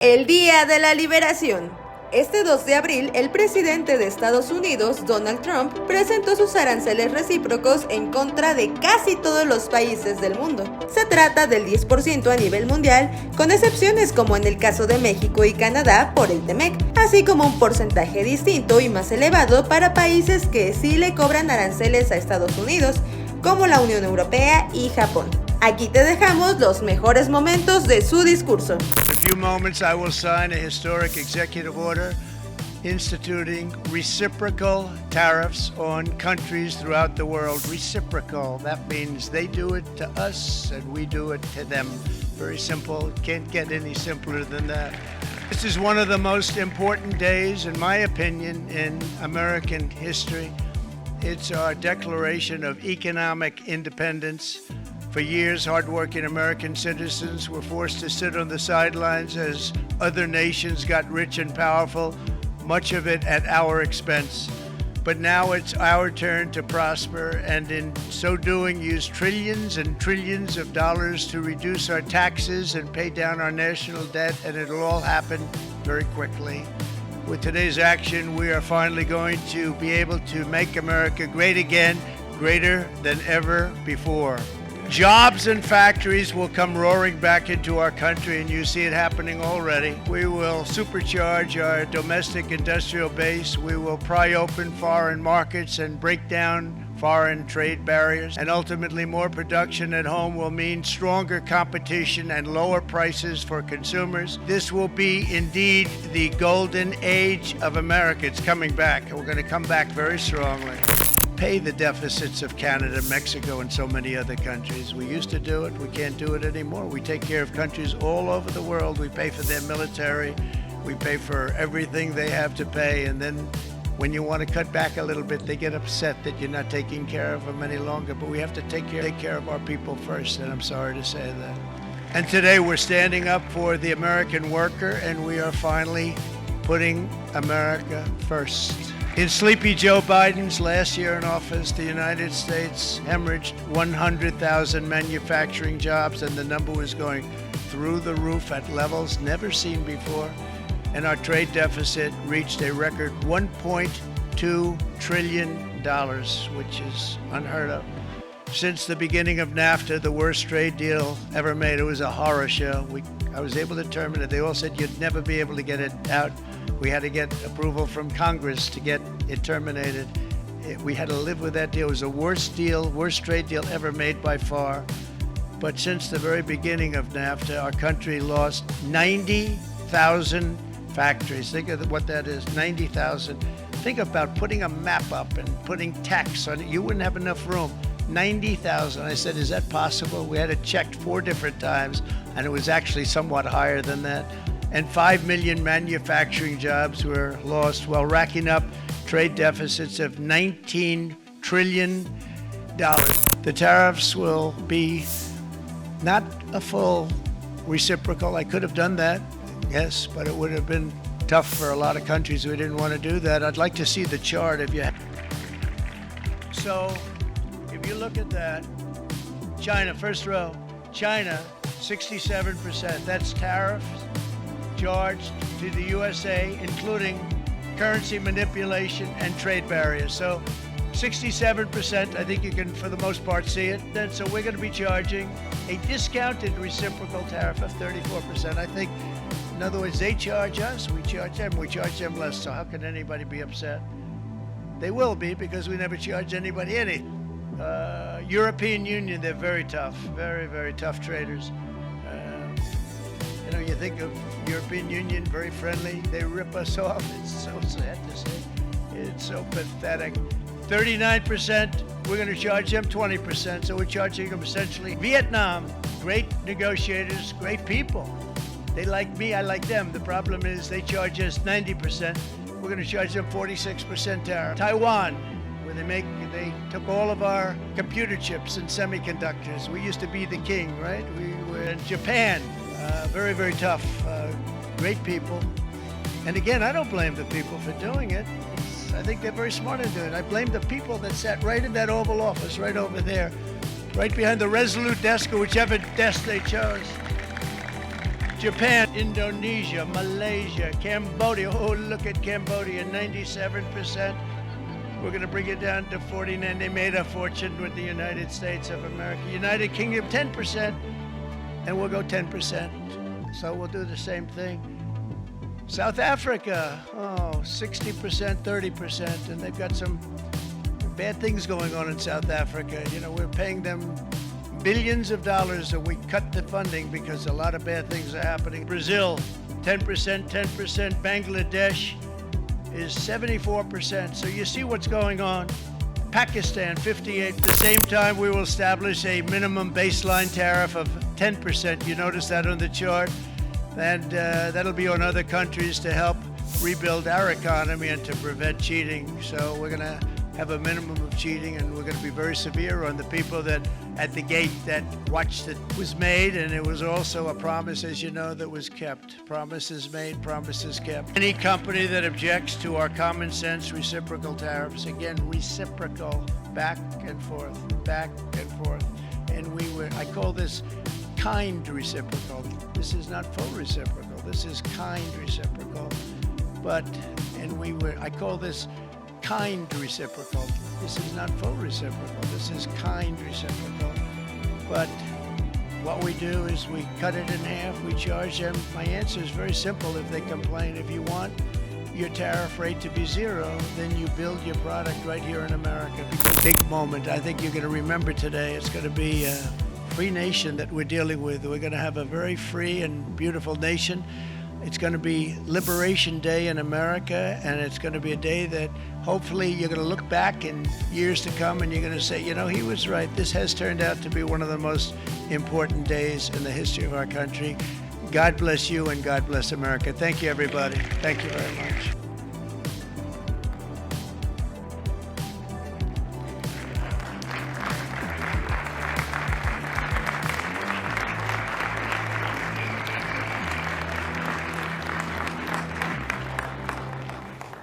El Día de la Liberación. Este 2 de abril, el presidente de Estados Unidos, Donald Trump, presentó sus aranceles recíprocos en contra de casi todos los países del mundo. Se trata del 10% a nivel mundial, con excepciones como en el caso de México y Canadá por el T-MEC, así como un porcentaje distinto y más elevado para países que sí le cobran aranceles a Estados Unidos, como la Unión Europea y Japón. Aquí te dejamos los mejores momentos de su discurso. In a few moments, I will sign a historic executive order instituting reciprocal tariffs on countries throughout the world. Reciprocal, that means they do it to us and we do it to them. Very simple, can't get any simpler than that. This is one of the most important days, in my opinion, in American history. It's our declaration of economic independence. For years, hardworking American citizens were forced to sit on the sidelines as other nations got rich and powerful, much of it at our expense. But now it's our turn to prosper, and in so doing, use trillions and trillions of dollars to reduce our taxes and pay down our national debt, and it'll all happen very quickly. With today's action, we are finally going to be able to make America great again, greater than ever before. Jobs and factories will come roaring back into our country, and you see it happening already. We will supercharge our domestic industrial base. We will pry open foreign markets and break down foreign trade barriers. And ultimately, more production at home will mean stronger competition and lower prices for consumers. This will be indeed the golden age of America. It's coming back. We're going to come back very strongly. Pay the deficits of Canada, Mexico, and so many other countries. We used to do it. We can't do it anymore. We take care of countries all over the world. We pay for their military. We pay for everything they have to pay. And then when you want to cut back a little bit, they get upset that you're not taking care of them any longer. But we have to take care of our people first, and I'm sorry to say that. And today we're standing up for the American worker, and we are finally putting America first. In sleepy Joe Biden's last year in office, the United States hemorrhaged 100,000 manufacturing jobs, and the number was going through the roof at levels never seen before. And our trade deficit reached a record $1.2 trillion, which is unheard of. Since the beginning of NAFTA, the worst trade deal ever made, it was a horror show. I was able to terminate it. They all said you'd never be able to get it out. We had to get approval from Congress to get it terminated. We had to live with that deal. It was the worst trade deal ever made by far. But since the very beginning of NAFTA, our country lost 90,000 factories. Think of what that is, 90,000. Think about putting a map up and putting tax on it. You wouldn't have enough room. 90,000. I said, is that possible? We had it checked 4 different times, and it was actually somewhat higher than that. And 5 million manufacturing jobs were lost while racking up trade deficits of $19 trillion. The tariffs will be not a full reciprocal. I could have done that, yes, but it would have been tough for a lot of countries who didn't want to do that. I'd like to see the chart if you have. So if you look at that, China, first row, China, 67%, that's tariffs charged to the USA, including currency manipulation and trade barriers. So 67%, I think you can, for the most part, see it. And so we're going to be charging a discounted reciprocal tariff of 34%. I think, in other words, they charge us, we charge them less. So how can anybody be upset? They will be, because we never charge anybody anything. European Union, they're very tough, very, very tough traders. You think of European Union, very friendly. They rip us off. It's so sad to say. It's so pathetic. 39%, we're going to charge them 20%. So we're charging them essentially. Vietnam, great negotiators, great people. They like me, I like them. The problem is they charge us 90%. We're going to charge them 46% tariff. Taiwan, where they took all of our computer chips and semiconductors. We used to be the king, right? We were in Japan. Very, very tough, great people. And again, I don't blame the people for doing it. I think they're very smart in doing it. I blame the people that sat right in that Oval Office, right over there, right behind the Resolute desk or whichever desk they chose. Japan, Indonesia, Malaysia, Cambodia. Oh, look at Cambodia, 97%. We're going to bring it down to 49. They made a fortune with the United States of America. United Kingdom, 10%, and we'll go 10%. So we'll do the same thing. South Africa, 60%, 30%, and they've got some bad things going on in South Africa. You know, we're paying them billions of dollars, and we cut the funding because a lot of bad things are happening. Brazil, 10%, 10%. Bangladesh is 74%. So you see what's going on. Pakistan, 58%. At the same time, we will establish a minimum baseline tariff of 10%. You notice that on the chart? And that'll be on other countries to help rebuild our economy and to prevent cheating. So we're going to have a minimum of cheating, and we're going to be very severe on the people that at the gate that watched it was made, and it was also a promise, as you know, that was kept. Promises made, promises kept. Any company that objects to our common sense reciprocal tariffs, again, reciprocal, back and forth, back and forth. And I call this kind reciprocal. This is not full reciprocal. This is kind reciprocal. I call this kind reciprocal. This is not full reciprocal. This is kind reciprocal. But what we do is we cut it in half. We charge them. My answer is very simple. If they complain, if you want your tariff rate to be zero, then you build your product right here in America. It's a big moment. I think you're going to remember today. It's going to be a free nation that we're dealing with. We're going to have a very free and beautiful nation. It's going to be Liberation Day in America, and it's going to be a day that hopefully you're going to look back in years to come and you're going to say, you know, he was right. This has turned out to be one of the most important days in the history of our country. God bless you and God bless America. Thank you, everybody. Thank you very much.